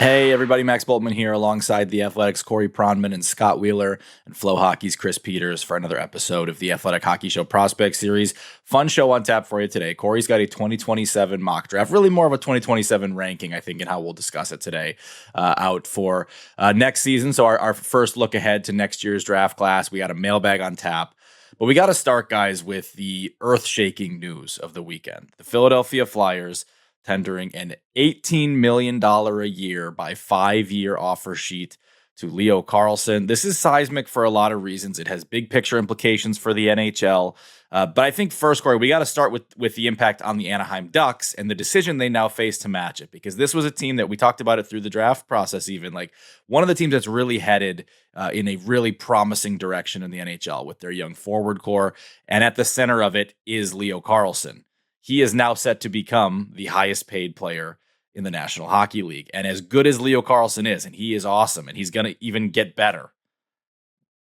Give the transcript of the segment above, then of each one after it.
Hey everybody, Max Boltman here alongside the Athletics' Corey Pronman and Scott Wheeler and Flow Hockey's Chris Peters for another episode of the Athletic Hockey Show Prospect Series. Fun show on tap for you today. Corey's got a 2027 mock draft, really more of a 2027 ranking, I think, and how we'll discuss it today, out for next season. So our first look ahead to next year's draft class. We got a mailbag on tap. But we got to start, guys, with the earth-shaking news of the weekend. The Philadelphia Flyers tendering an $18 million a year by 5-year offer sheet to Leo Carlsson. This is seismic for a lot of reasons. It has big picture implications for the NHL. But I think first, Corey, we got to start with the impact on the Anaheim Ducks and the decision they now face to match it. Because this was a team that we talked about it through the draft process even. Like one of the teams that's really headed in a really promising direction in the NHL with their young forward core. And at the center of it is Leo Carlsson. He is now set to become the highest paid player in the National Hockey League. And as good as Leo Carlsson is, and he is awesome, and he's going to even get better,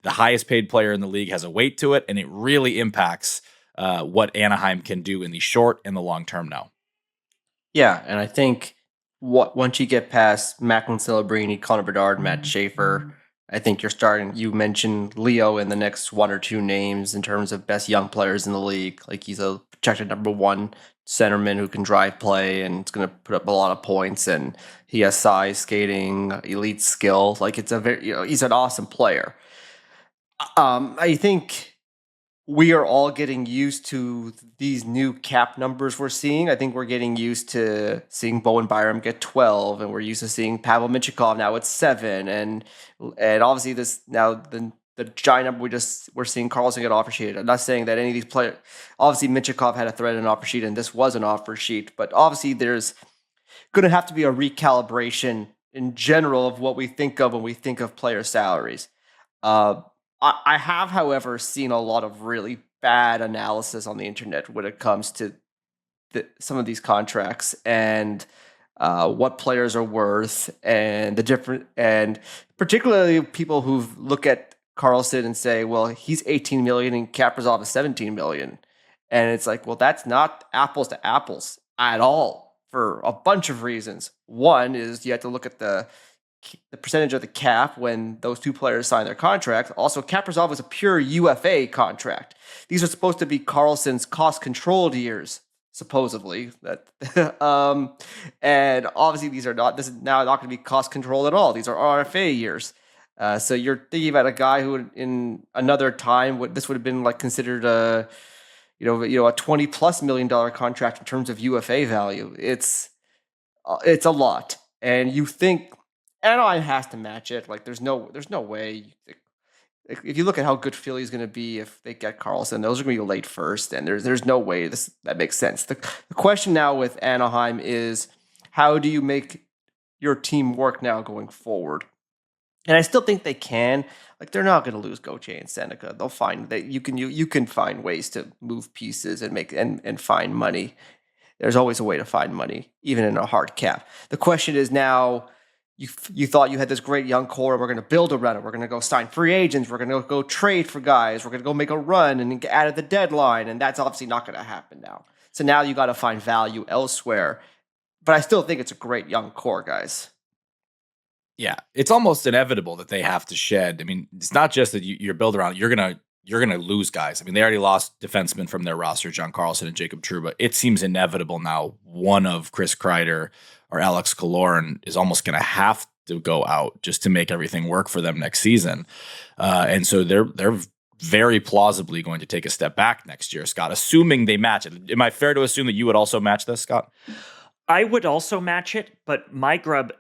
the highest paid player in the league has a weight to it, and it really impacts what Anaheim can do in the short and the long term now. Yeah, and I think once you get past Macklin Celebrini, Connor Bedard, Matt Schaefer, I think you mentioned Leo in the next one or two names in terms of best young players in the league. Like he's a projected number one centerman who can drive play and it's going to put up a lot of points, and he has size, skating, elite skill. Like it's he's an awesome player. I think we are all getting used to these new cap numbers we're seeing. I think we're getting used to seeing Bowen Byram get 12, and we're used to seeing Pavel Mintyukov now at 7, and obviously this now the giant number we're seeing Carlsson get offer sheet. I'm not saying that any of these players, obviously Mintyukov had a threat in an offer sheet, and this was an offer sheet, but obviously there's going to have to be a recalibration in general of what we think of when we think of player salaries. I have, however, seen a lot of really bad analysis on the internet when it comes to some of these contracts and what players are worth, and and particularly people who look at Carlsson and say, well, he's 18 million and Kaprizov is 17 million. And it's like, well, that's not apples to apples at all for a bunch of reasons. One is you have to look at the percentage of the cap when those two players sign their contract. Also, Kaprizov is a pure UFA contract. These are supposed to be Carlsson's cost-controlled years, supposedly. And obviously, these are not. This is now not going to be cost-controlled at all. These are RFA years. So you're thinking about a guy who, in another time, this would have been like considered a $20+ million contract in terms of UFA value. It's a lot, and you think Anaheim has to match it. Like there's no way. If you look at how good Philly's going to be if they get Carlsson, those are going to be late first, and there's no way that makes sense. The question now with Anaheim is, how do you make your team work now going forward? And I still think they can. Like they're not going to lose Gauthier and Seneca. They'll find that you can find ways to move pieces and make and find money. There's always a way to find money, even in a hard cap. The question is now, you thought you had this great young core, and we're going to build around it. We're going to go sign free agents. We're going to go trade for guys. We're going to go make a run and get out of the deadline. And that's obviously not going to happen now. So now you got to find value elsewhere. But I still think it's a great young core, guys. Yeah, it's almost inevitable that they have to shed. I mean, it's not just that you're built around it. You're gonna lose guys. I mean, they already lost defensemen from their roster, John Carlson and Jacob Trouba. It seems inevitable now. One of Chris Kreider or Alex Killorn is almost going to have to go out just to make everything work for them next season. And so they're very plausibly going to take a step back next year, Scott, assuming they match it. Am I fair to assume that you would also match this, Scott? I would also match it, but my grub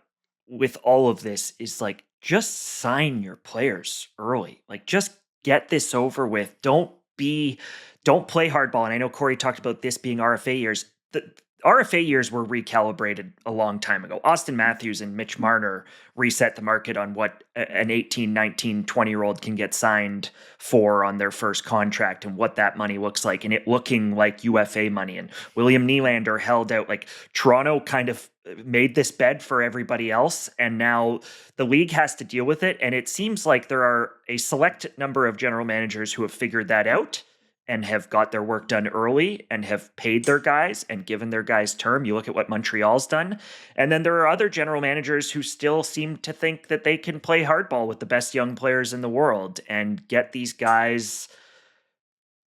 with all of this is like, just sign your players early. Like, just get this over with. Don't play hardball. And I know Corey talked about this being RFA years. The RFA years were recalibrated a long time ago. Austin Matthews and Mitch Marner reset the market on what an 18, 19, 20-year-old can get signed for on their first contract and what that money looks like, and it looking like UFA money. And William Nylander held out. Like, Toronto kind of made this bed for everybody else, and now the league has to deal with it. And it seems like there are a select number of general managers who have figured that out, and have got their work done early and have paid their guys and given their guys term. You look at what Montreal's done. And then there are other general managers who still seem to think that they can play hardball with the best young players in the world and get these guys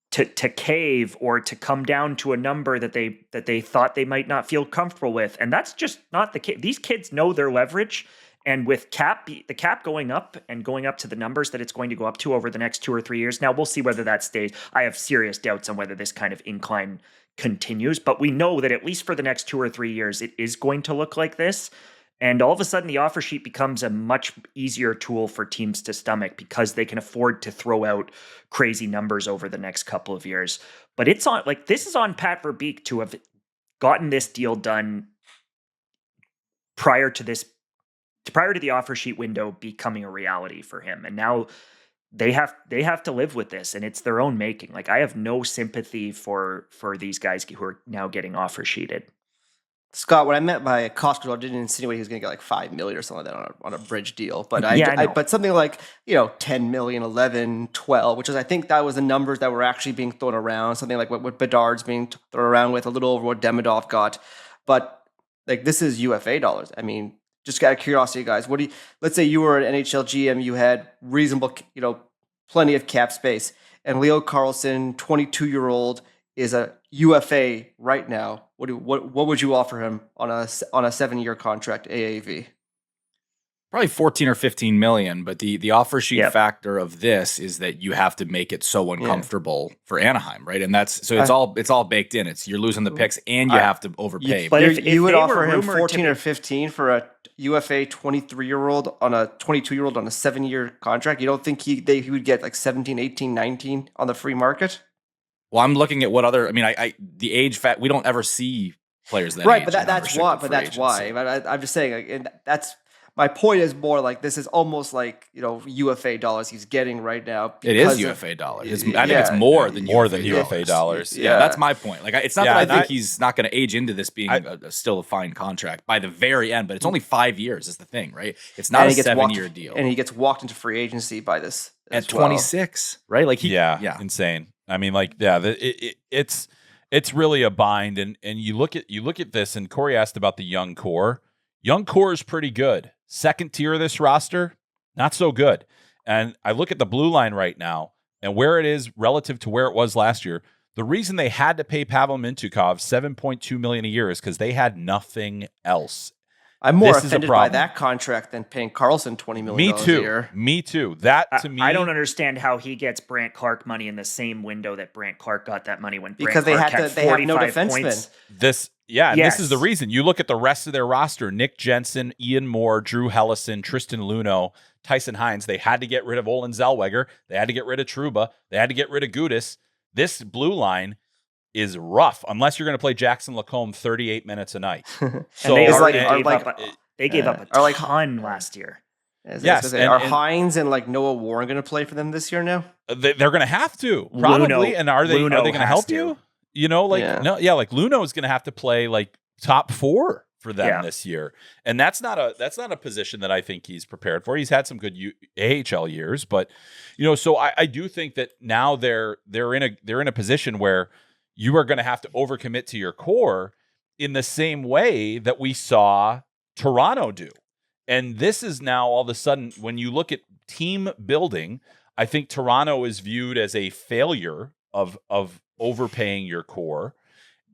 to cave or to come down to a number that they thought they might not feel comfortable with. And that's just not the case. These kids know their leverage. And with the cap going up and going up to the numbers that it's going to go up to over the next 2 or 3 years. Now we'll see whether that stays. I have serious doubts on whether this kind of incline continues, but we know that at least for the next 2 or 3 years, it is going to look like this. And all of a sudden the offer sheet becomes a much easier tool for teams to stomach because they can afford to throw out crazy numbers over the next couple of years. But this is on Pat Verbeek to have gotten this deal done prior to the offer sheet window becoming a reality for him. And now they have to live with this, and it's their own making. Like, I have no sympathy for these guys who are now getting offer sheeted. Scott, what I meant by cost control, I didn't insinuate he was going to get like $5 million or something like that on a bridge deal. But but something like, 10 million, 11, 12, which is, I think that was the numbers that were actually being thrown around. Something like what Bedard's being thrown around with, a little over what Demidov got. But like, this is UFA dollars. I mean, just out of curiosity, guys, let's say you were an NHL GM, you had reasonable, plenty of cap space, and Leo Carlsson, 22-year-old, is a UFA right now. What would you offer him on a 7-year contract AAV? Probably 14 or 15 million, but the offer sheet factor of this is that you have to make it so uncomfortable for Anaheim, right? And that's so it's all baked in. You're losing the picks and you have to overpay. But if you would offer him 14 or 15 for a UFA 23-year-old on a 22-year-old on a 7-year contract, you don't think he would get like 17, 18, 19 on the free market? Well, I'm looking at what other. I mean, the age fact. We don't ever see players that right, age but that's why. But that's why. I'm just saying, like, and that's my point. Is more like this is almost like UFA dollars he's getting right now. It is UFA dollars. I think it's more than UFA dollars. Yeah, that's my point. Like, it's not that I think he's not going to age into this being still a fine contract by the very end, but it's only 5 years is the thing, right? It's not a 7-year deal, and he gets walked into free agency by this at 26, right? Like, insane. I mean, like, it's really a bind, and you look at this, and Corey asked about the young core. Young core is pretty good. Second tier of this roster, not so good. And I look at the blue line right now and where it is relative to where it was last year. The reason they had to pay Pavel Mintyukov $7.2 million a year is because they had nothing else. I'm more offended by that contract than paying Carlsson $20 million a year. Me too. That to me, I don't understand how he gets Brant Clark money in the same window that Brant Clark got that money when because Brant Clark they have no defensemen. Points. This is the reason. You look at the rest of their roster: Nick Jensen, Ian Moore, Drew Hellison, Tristan Luneau, Tyson Hines. They had to get rid of Olin Zellweger. They had to get rid of Trouba. They had to get rid of Gudis. This blue line is rough unless you're going to play Jackson Lacombe 38 minutes a night. So they gave up a ton last year. Are Hines and like Noah Warren going to play for them this year now? They're going to have to probably. And are they going to help you? Like Luno is going to have to play like top 4 for them this year, and that's not a position that I think he's prepared for. He's had some good AHL years, but so I do think that now they're in a position where you are going to have to overcommit to your core in the same way that we saw Toronto do. And this is now all of a sudden, when you look at team building, I think Toronto is viewed as a failure of overpaying your core.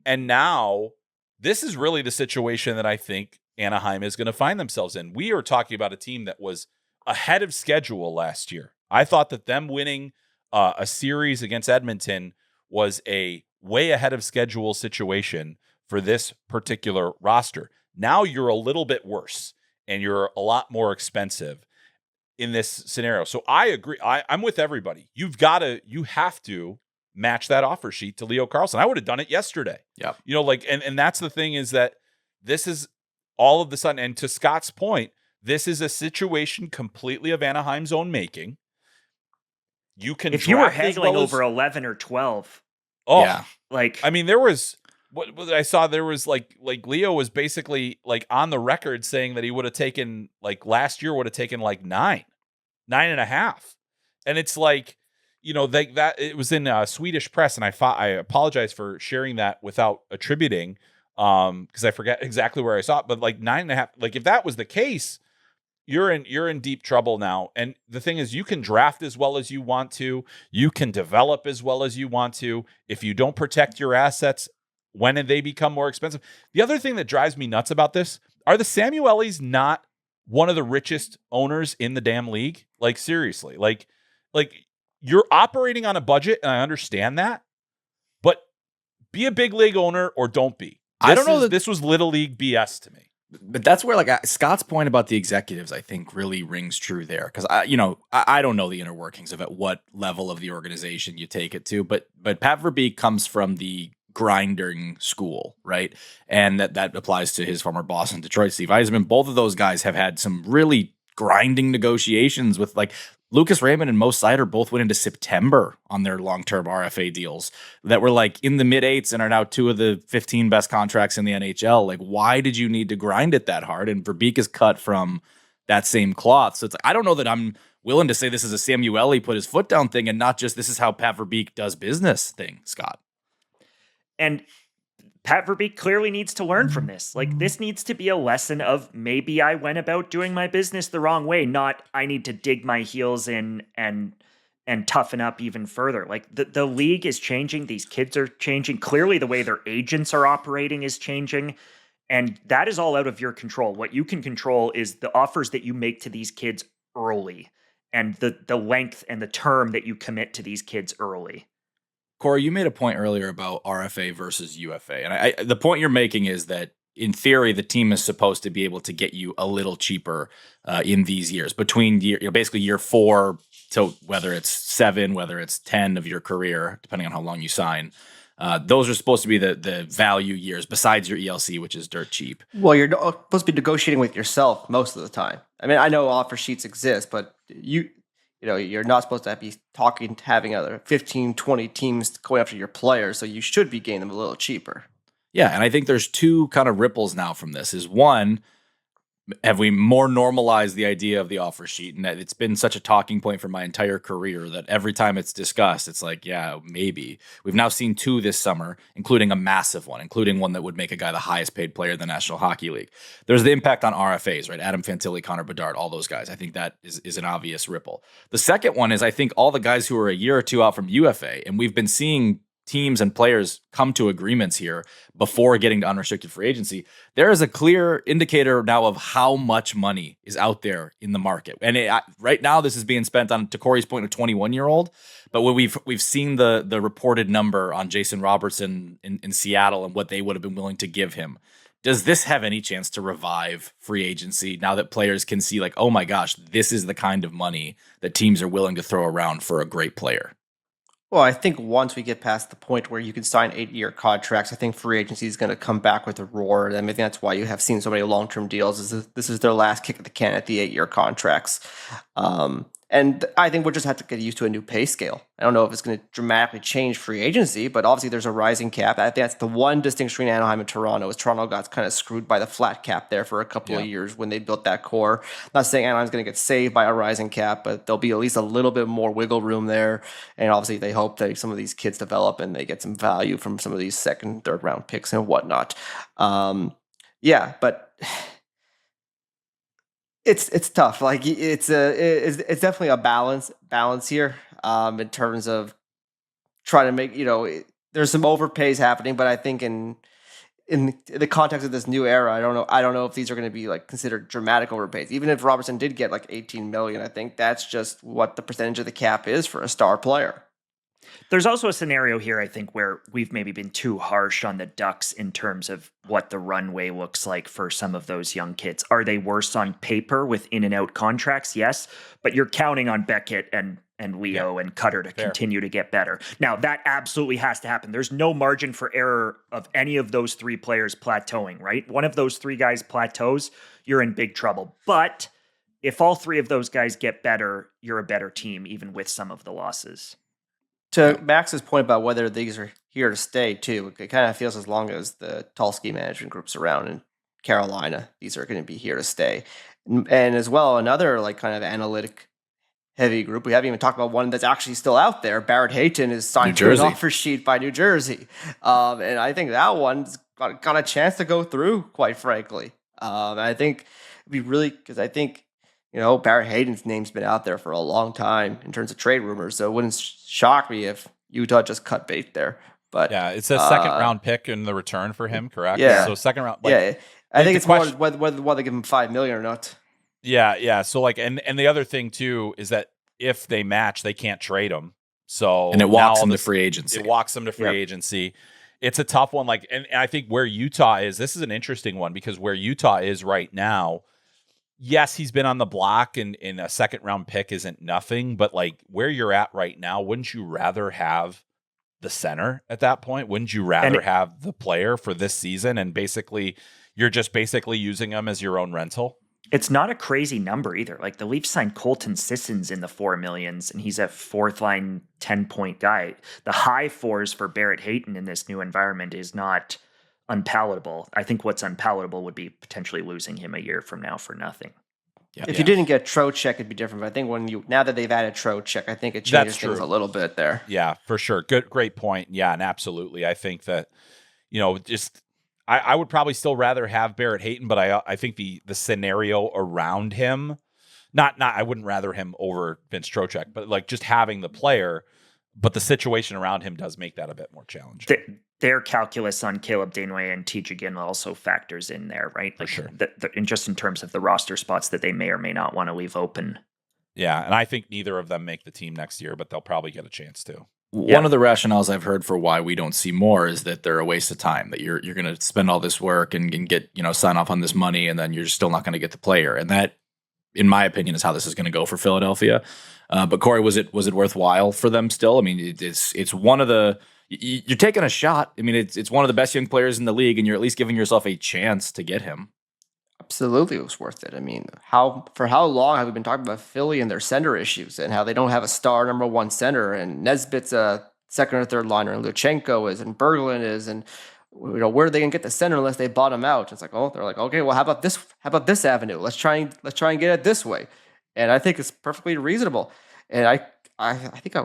And now this is really the situation that I think Anaheim is going to find themselves in. We are talking about a team that was ahead of schedule last year. I thought that them winning a series against Edmonton was a way ahead of schedule situation for this particular roster. Now you're a little bit worse and you're a lot more expensive in this scenario. So I agree. I'm with everybody. You have to match that offer sheet to Leo Carlsson. I would have done it yesterday. Yeah. And that's the thing is that this is all of the sudden, and to Scott's point, this is a situation completely of Anaheim's own making. You can, if you were haggling over 11 or 12. Oh, yeah. Like, I mean, there was what I saw. There was like Leo was basically like on the record saying that he would have taken, like, last year would have taken like 9.5. And it's like, that it was in Swedish press, and I apologize for sharing that without attributing, because I forget exactly where I saw it. But like 9.5, like if that was the case, you're in deep trouble now. And the thing is, you can draft as well as you want to, you can develop as well as you want to. If you don't protect your assets when they become more expensive. The other thing that drives me nuts about this are the Samuelis not one of the richest owners in the damn league. Like seriously, like you're operating on a budget, and I understand that, but be a big league owner or don't be. I don't know that this was little league BS to me. But that's where like Scott's point about the executives, I think, really rings true there. Because I don't know the inner workings of at what level of the organization you take it to, but Pat Verbeek comes from the grinding school, right? And that applies to his former boss in Detroit, Steve Yzerman. Both of those guys have had some really grinding negotiations with like Lucas Raymond and Mo Seider both went into September on their long-term RFA deals that were like in the mid-8s and are now 2 of the 15 best contracts in the NHL. Like, why did you need to grind it that hard? And Verbeek is cut from that same cloth. So it's like, I don't know that I'm willing to say this is a Samueli put his foot down thing and not just this is how Pat Verbeek does business thing, Scott. And Pat Verbeek clearly needs to learn from this. Like, this needs to be a lesson of maybe I went about doing my business the wrong way, not I need to dig my heels in and toughen up even further. Like, the league is changing. These kids are changing. Clearly, the way their agents are operating is changing. And that is all out of your control. What you can control is the offers that you make to these kids early and the length and the term that you commit to these kids early. Corey, you made a point earlier about RFA versus UFA. And the point you're making is that in theory, the team is supposed to be able to get you a little cheaper in these years between basically year 4 to whether it's 7, whether it's 10 of your career, depending on how long you sign. Those are supposed to be the value years besides your ELC, which is dirt cheap. Well, you're supposed to be negotiating with yourself most of the time. I mean, I know offer sheets exist, but you're not supposed to be having other 15, 20 teams going after your players, so you should be getting them a little cheaper. Yeah, and I think there's 2 kind of ripples now from this. Is one, have we more normalized the idea of the offer sheet? And that it's been such a talking point for my entire career that every time it's discussed, it's like, yeah, maybe. We've now seen 2 this summer, including a massive one, including one that would make a guy the highest paid player in the National Hockey League. There's the impact on RFAs, right? Adam Fantilli, Connor Bedard, all those guys. I think that is an obvious ripple. The second one is I think all the guys who are a year or 2 out from UFA, and we've been seeing teams and players come to agreements here before getting to unrestricted free agency. There is a clear indicator now of how much money is out there in the market. And right now, this is being spent on, to Corey's point, a 21-year-old. But when we've seen the reported number on Jason Robertson in Seattle and what they would have been willing to give him, does this have any chance to revive free agency now that players can see like, oh my gosh, this is the kind of money that teams are willing to throw around for a great player? Well, I think once we get past the point where you can sign 8-year contracts, I think free agency is going to come back with a roar. I mean, that's why you have seen so many long-term deals. This is their last kick at the can at the 8-year contracts. And I think we'll just have to get used to a new pay scale. I don't know if it's going to dramatically change free agency, but obviously there's a rising cap. I think that's the one distinction between Anaheim and Toronto is Toronto got kind of screwed by the flat cap there for a couple of years when they built that core. I'm not saying Anaheim's going to get saved by a rising cap, but there'll be at least a little bit more wiggle room there. And obviously they hope that some of these kids develop and they get some value from some of these second, third round picks and whatnot. But it's tough. Like it's definitely a balance here in terms of trying to make, there's some overpays happening, but I think in the context of this new era, I don't know if these are going to be like considered dramatic overpays. Even if Robertson did get like 18 million, I think that's just what the percentage of the cap is for a star player. There's also a scenario here, I think, where we've maybe been too harsh on the Ducks in terms of what the runway looks like for some of those young kids. Are they worse on paper with in and out contracts? Yes, but you're counting on Beckett and Leo and Cutter to continue to get better. Now, that absolutely has to happen. There's no margin for error of any of those 3 players plateauing, right? One of those 3 guys plateaus, you're in big trouble. But if all 3 of those guys get better, you're a better team, even with some of the losses. To Max's point about whether these are here to stay, too, it kind of feels as long as the Tulski management group's around in Carolina, these are going to be here to stay. And as well, another like kind of analytic heavy group. We haven't even talked about one that's actually still out there. Barrett Hayton is signed to an offer sheet by New Jersey. And I think that one's got a chance to go through, quite frankly. I think it'd be really, because I think, Barrett Hayton's name's been out there for a long time in terms of trade rumors. So it wouldn't shock me if Utah just cut bait there. But yeah, it's a second round pick in the return for him, correct? Yeah. So second round. I think it's more whether they give him $5 million or not. Yeah. So and the other thing too is that if they match, they can't trade them. So and it walks them to free agency. It walks them to free agency. It's a tough one. And I think where Utah is, this is an interesting one because where Utah is right now, yes, he's been on the block and a second round pick isn't nothing, but where you're at right now, wouldn't you rather have the center at that point? Wouldn't you rather have the player for this season? And you're just using them as your own rental. It's not a crazy number either. The Leafs signed Colton Sissons in the $4 million, and he's a fourth line 10-point guy. The high fours for Barrett Hayton in this new environment is not unpalatable. I think what's unpalatable would be potentially losing him a year from now for nothing. Yeah. If you didn't get Trocheck, it'd be different. But I think now that they've added Trocheck, I think it changes things a little bit there. Yeah, for sure. Great point. Yeah, and absolutely. I think that, I would probably still rather have Barrett Hayton, but I think the scenario around him, I wouldn't rather him over Vince Trocheck, but just having the player, but the situation around him does make that a bit more challenging. Their calculus on Caleb Daneway and T.J. Ginla also factors in there, right? For sure. Just in terms of the roster spots that they may or may not want to leave open. Yeah, and I think neither of them make the team next year, but they'll probably get a chance to. One of the rationales I've heard for why we don't see more is that they're a waste of time, that you're going to spend all this work and get, sign off on this money, and then you're still not going to get the player. And that, in my opinion, is how this is going to go for Philadelphia. But Corey, was it worthwhile for them still? I mean, it's one of the, you're taking a shot. I mean, it's one of the best young players in the league, and you're at least giving yourself a chance to get him. Absolutely, it was worth it. I mean, for how long have we been talking about Philly and their center issues and how they don't have a star number one center, and Nesbitt's a second or third liner, and Luchenko is, and Berglund is, and where are they gonna get the center unless they bottom out? It's they're like, okay, well, how about this? How about this avenue? Let's try and get it this way. And I think it's perfectly reasonable. And I think it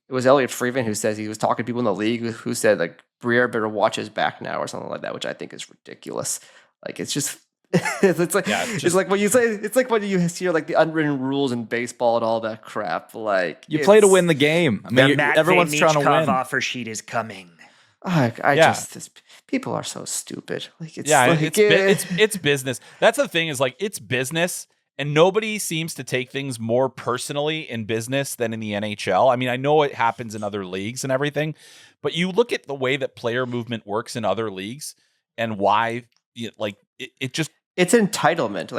was Elliot Freeman who says he was talking to people in the league who said Briere better watch his back now or something like that, which I think is ridiculous. It's just it's like what you say. It's like when you hear the unwritten rules in baseball and all that crap. You play to win the game. I mean, everyone's trying to win. Offer sheet is coming. People are so stupid. It's business. That's the thing is it's business, and nobody seems to take things more personally in business than in the NHL. I mean, I know it happens in other leagues and everything, but you look at the way that player movement works in other leagues and why. It's entitlement.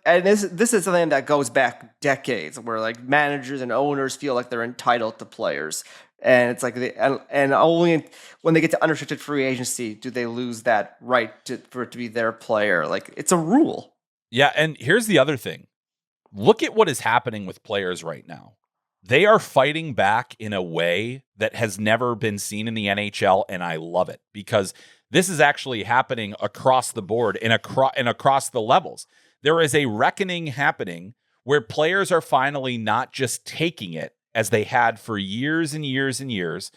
And this is something that goes back decades, where managers and owners feel like they're entitled to players, and it's and only when they get to unrestricted free agency do they lose that right for it to be their player. It's a rule. Yeah, and here's the other thing: look at what is happening with players right now. They are fighting back in a way that has never been seen in the NHL, and I love it because this is actually happening across the board and across the levels. There is a reckoning happening where players are finally not just taking it as they had for years and years and years.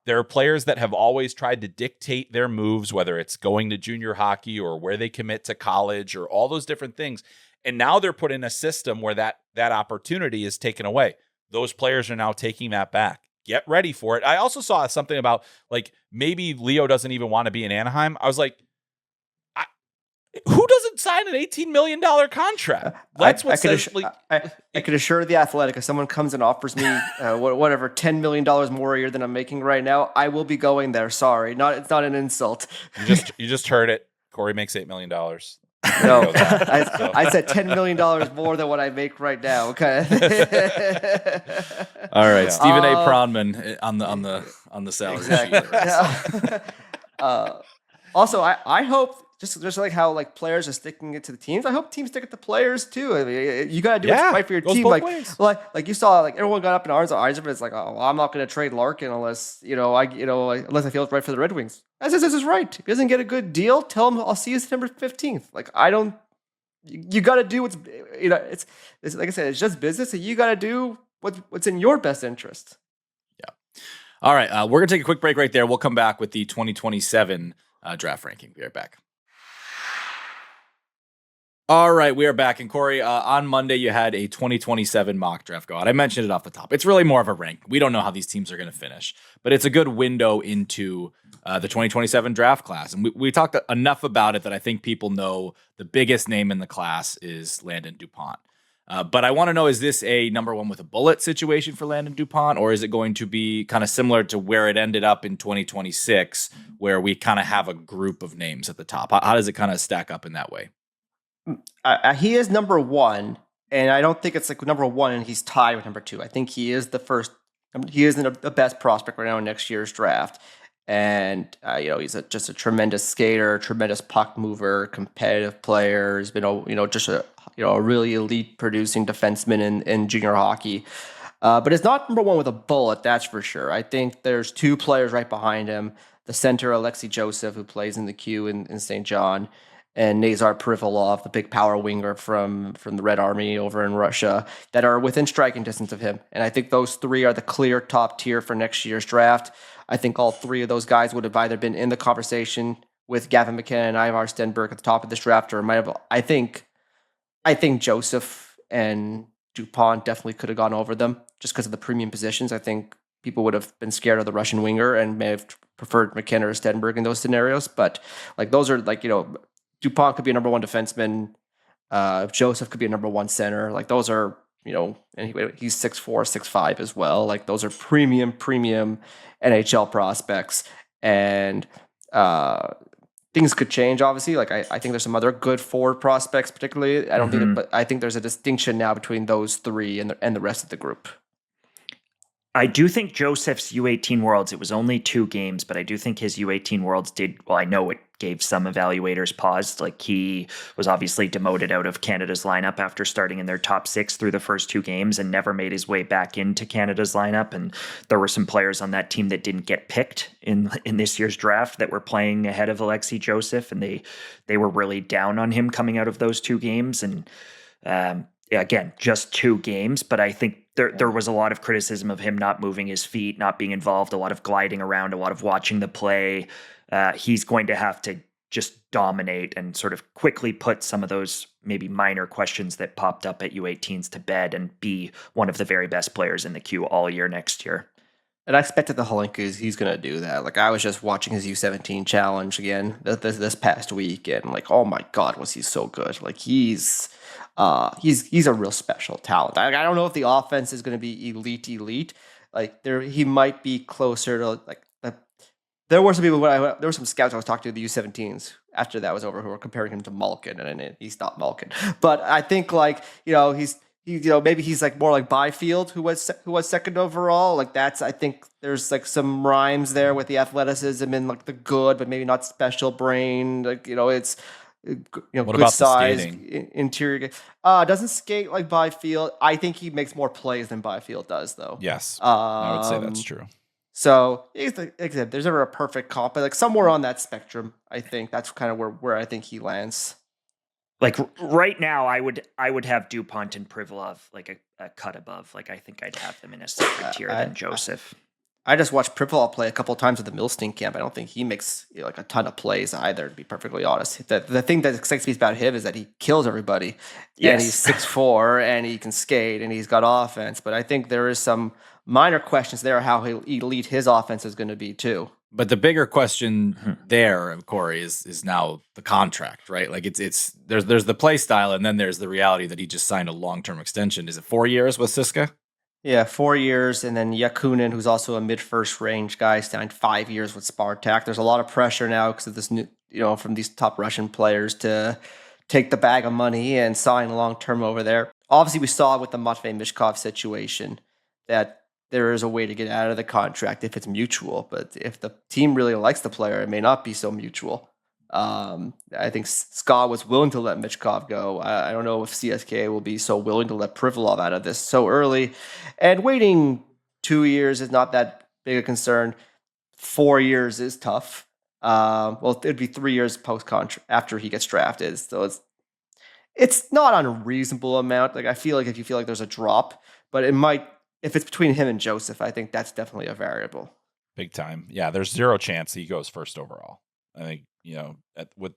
There are players that have always tried to dictate their moves, whether it's going to junior hockey or where they commit to college or all those different things. And now they're put in a system where that opportunity is taken away. Those players are now taking that back. Get ready for it. I also saw something about maybe Leo doesn't even want to be in Anaheim. I was like, who doesn't sign an $18 million contract? That's what I could assure the Athletic, if someone comes and offers me whatever $10 million more a year than I'm making right now, I will be going there. Sorry, it's not an insult. You just heard it. Corey makes $8 million. No, I said $10 million more than what I make right now. Okay. All right, Stephen A. Pronman on the salary sheet. Also, I hope just like how players are sticking it to the teams. I hope teams stick it to players too. I mean, you gotta do what's right for your team. Like you saw, everyone got up in arms of it. It's I'm not gonna trade Larkin unless unless I feel it's right for the Red Wings. This is right. If he doesn't get a good deal, tell him I'll see you September 15th. I don't you got to do what's, it's like I said, it's just business, and you got to do what's in your best interest. Yeah. All right. We're going to take a quick break right there. We'll come back with the 2027 draft ranking. Be right back. All right, we are back. And Corey, on Monday, you had a 2027 mock draft go out. I mentioned it off the top. It's really more of a rank. We don't know how these teams are going to finish, but it's a good window into the 2027 draft class. And we talked enough about it that I think people know the biggest name in the class is Landon DuPont. But I want to know, is this a number one with a bullet situation for Landon DuPont, or is it going to be kind of similar to where it ended up in 2026, where we kind of have a group of names at the top? How does it kind of stack up in that way? He is number one, and I don't think it's like number one and he's tied with number two. I think he is the first. He is the best prospect right now in next year's draft, and he's just a tremendous skater, tremendous puck mover, competitive player. He's been just a really elite producing defenseman in junior hockey. But it's not number one with a bullet, that's for sure. I think there's two players right behind him: the center Alexei Joseph, who plays in the Q in St. John, and Nazar Privilov, the big power winger from the Red Army over in Russia, that are within striking distance of him. And I think those three are the clear top tier for next year's draft. I think all three of those guys would have either been in the conversation with Gavin McKenna and Ivar Stenberg at the top of this draft, or might have. I think Joseph and DuPont definitely could have gone over them just because of the premium positions. I think people would have been scared of the Russian winger and may have preferred McKenna or Stenberg in those scenarios. But those are DuPont could be a number one defenseman. Joseph could be a number one center. Those are, anyway, he's 6'4", 6'5" as well. Those are premium NHL prospects. And things could change, obviously. I think there's some other good forward prospects, particularly. I don't think, but I think there's a distinction now between those three and the rest of the group. I do think Joseph's U18 Worlds, it was only 2 games, but I do think his U18 Worlds I know it gave some evaluators pause. He was obviously demoted out of Canada's lineup after starting in their top 6 through the first 2 games and never made his way back into Canada's lineup. And there were some players on that team that didn't get picked in this year's draft that were playing ahead of Alexei Joseph, and they were really down on him coming out of those 2 games. And again, just 2 games, but I think there was a lot of criticism of him not moving his feet, not being involved, a lot of gliding around, a lot of watching the play. He's going to have to just dominate and sort of quickly put some of those maybe minor questions that popped up at U18s to bed and be one of the very best players in the queue all year next year. And I expected the Holinkas, he's going to do that. I was just watching his U17 challenge again this past week, and oh my God, was he so good. He's a real special talent. I don't know if the offense is going to be elite. He might be closer to there were some people there were some scouts I was talking to the U17s after that was over who were comparing him to Malkin, and he's not Malkin. But I think maybe he's more like Byfield, who was second overall. I think there's some rhymes there with the athleticism and the good, but maybe not special brain. It's what good about size, interior. Doesn't skate like Byfield. I think he makes more plays than Byfield does, though. Yes, I would say that's true. So there's never a perfect comp, but somewhere on that spectrum, I think that's kind of where I think he lands. Right now, I would have DuPont and Privilov a cut above. I think I'd have them in a separate tier than Joseph. I just watched Privilov play a couple of times at the Milstein camp. I don't think he makes a ton of plays either, to be perfectly honest. The thing that excites me about him is that he kills everybody. Yes. And he's 6'4", and he can skate, and he's got offense. But I think there is some minor questions there how elite his offense is going to be too. But the bigger question there, Corey, is now the contract, right? There's the play style, and then there's the reality that he just signed a long-term extension. Is it 4 years with Siska? Yeah, 4 years, and then Yakunin, who's also a mid-first range guy, signed 5 years with Spartak. There's a lot of pressure now because of this new, from these top Russian players to take the bag of money and sign long-term over there. Obviously, we saw with the Matvei Mishkov situation that there is a way to get out of the contract if it's mutual. But if the team really likes the player, it may not be so mutual. I think Scott was willing to let Michkov go. I don't know if CSKA will be so willing to let Privilov out of this so early. And waiting 2 years is not that big a concern. 4 years is tough. It'd be 3 years post-contract after he gets drafted. So It's not an unreasonable amount. Like I feel like if you feel like there's a drop, but it might if it's between him and Joseph, I think that's definitely a variable. Big time. Yeah, there's zero chance he goes first overall. I think, with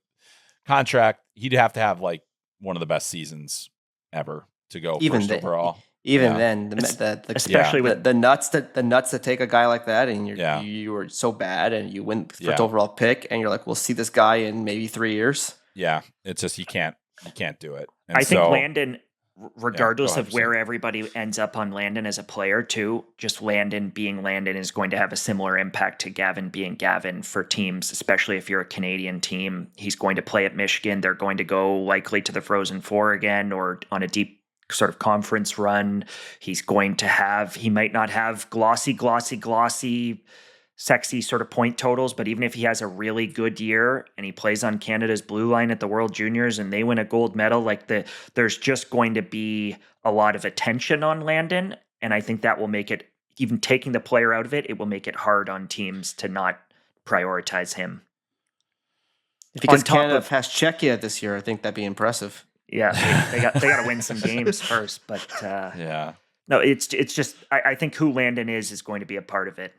contract, he'd have to have like one of the best seasons ever to go first overall. Even then, especially with the nuts that take a guy like that, and you were so bad, and you win first overall pick, and you're like, we'll see this guy in maybe 3 years. Yeah, it's just you can't do it. And I think Landon, regardless of where everybody ends up on Landon as a player, too, just Landon being Landon is going to have a similar impact to Gavin being Gavin for teams, especially if you're a Canadian team. He's going to play at Michigan. They're going to go likely to the Frozen Four again or on a deep sort of conference run. He might not have glossy, sexy sort of point totals, but even if he has a really good year and he plays on Canada's blue line at the World Juniors and they win a gold medal, there's just going to be a lot of attention on Landon. And I think that will make it, even taking the player out of it, it will make it hard on teams to not prioritize him. Because Canada has Czechia this year, I think that'd be impressive. Yeah, they got to win some games first, but no, it's just I think who Landon is going to be a part of it.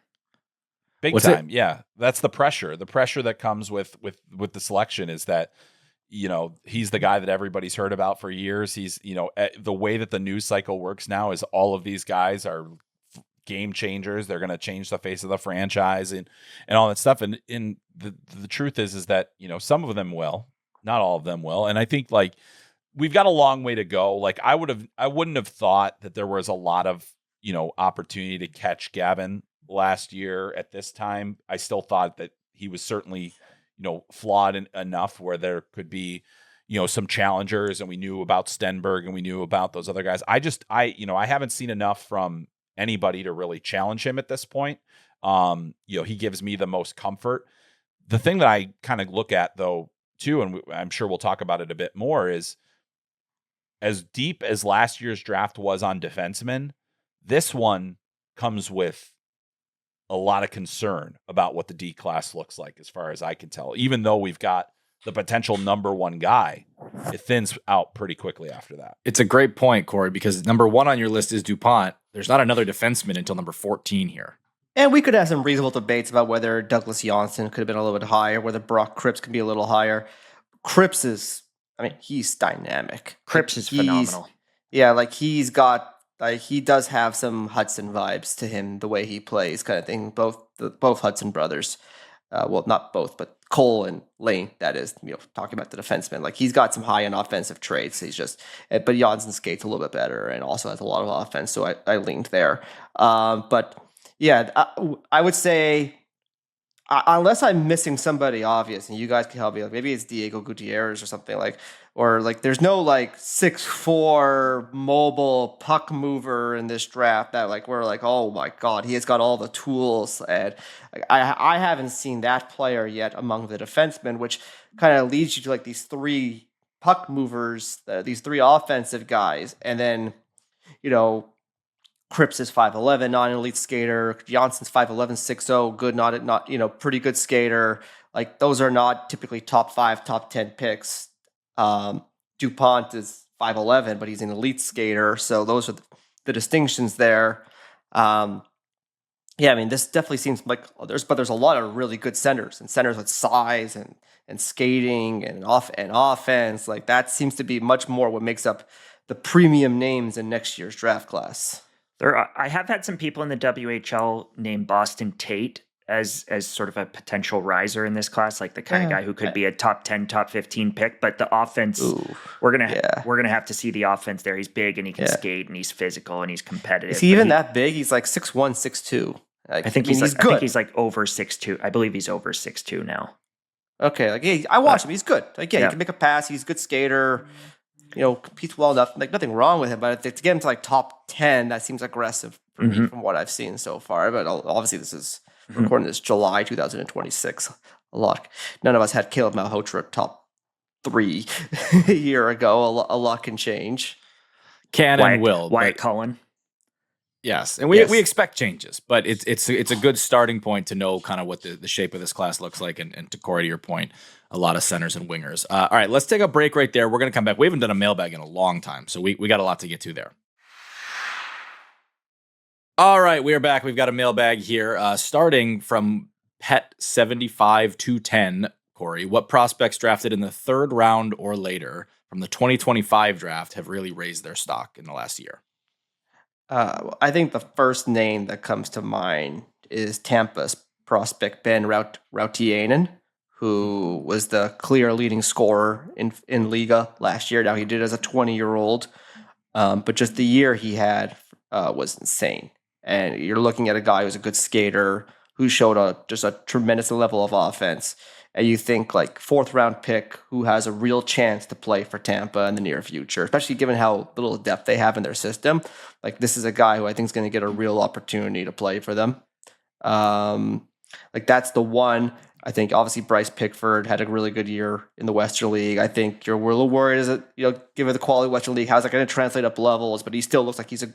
Big time, yeah. That's the pressure. The pressure that comes with the selection is that he's the guy that everybody's heard about for years. He's the way that the news cycle works now is all of these guys are game changers. They're going to change the face of the franchise and all that stuff. And the truth is that some of them will, not all of them will. And I think we've got a long way to go. Like I wouldn't have thought that there was a lot of, opportunity to catch Gavin last year at this time. I still thought that he was certainly, flawed enough where there could be, some challengers, and we knew about Stenberg and we knew about those other guys. I haven't seen enough from anybody to really challenge him at this point. He gives me the most comfort. The thing that I kind of look at though, too, and I'm sure we'll talk about it a bit more, is as deep as last year's draft was on defensemen, this one comes with a lot of concern about what the D class looks like, as far as I can tell. Even though we've got the potential number one guy, it thins out pretty quickly after that. It's a great point, Corey, because number one on your list is DuPont. There's not another defenseman until number 14 here. And we could have some reasonable debates about whether Douglas Janssen could have been a little bit higher, whether Brock Cripps could be a little higher. Cripps is, he's dynamic. Cripps is phenomenal. Yeah, he does have some Hudson vibes to him, the way he plays, kind of thing. Both Hudson brothers, well, not both, but Cole and Lane. That is, talking about the defenseman. He's got some high-end offensive traits. But Janssen skates a little bit better and also has a lot of offense. So I leaned there. But yeah, I would say, unless I'm missing somebody obvious, and you guys can help me, maybe it's Diego Gutierrez or something there's no 6'4" mobile puck mover in this draft that we're oh my God, he has got all the tools. And I haven't seen that player yet among the defensemen, which kind of leads you to these three puck movers, these three offensive guys. And then, Cripps is 5'11", not an elite skater. Jansson's 5'11", 6'0", good, not pretty good skater. Those are not typically top 5, top 10 picks. DuPont is 5'11", but he's an elite skater. So those are the distinctions there. This definitely seems like there's a lot of really good centers with size and skating and offense. That seems to be much more what makes up the premium names in next year's draft class. I have had some people in the WHL named Boston Tate as sort of a potential riser in this class, the kind of guy who could be a top 10, top 15 pick. But the offense, we're gonna have to see the offense there. He's big and he can skate and he's physical and he's competitive. Is he even that big? He's 6'1", 6'2". I think he's good. I think he's over 6'2". I believe he's over 6'2" now. Okay, I watched him. He's good. He can make a pass. He's a good skater. Competes well enough. Nothing wrong with him, but to get him to top 10, that seems aggressive for me from what I've seen so far. But obviously, this is recording this July 2026. None of us had Caleb Malhotra top 3 a year ago. A lot can change. Can and will. Wyatt Cullen. Yes, and we expect changes, but it's a good starting point to know kind of what the shape of this class looks like. And to Corey, to your point, a lot of centers and wingers. All right, let's take a break right there. We're going to come back. We haven't done a mailbag in a long time, so we got a lot to get to there. All right, we are back. We've got a mailbag here, starting from Pet 75-10. Corey, what prospects drafted in the 3rd round or later from the 2025 draft have really raised their stock in the last year? I think the first name that comes to mind is Tampa's prospect Ben Rautiainen, who was the clear leading scorer in Liga last year. Now he did as a 20-year-old, but just the year he had was insane. And you're looking at a guy who's a good skater, who showed just a tremendous level of offense. And you think like 4th round pick who has a real chance to play for Tampa in the near future, especially given how little depth they have in their system. Like this is a guy who I think is going to get a real opportunity to play for them. Like that's the one. I think obviously Bryce Pickford had a really good year in the Western League. I think we're a little worried is that, given the quality of Western League, how's that going to translate up levels? But he still looks like he's a,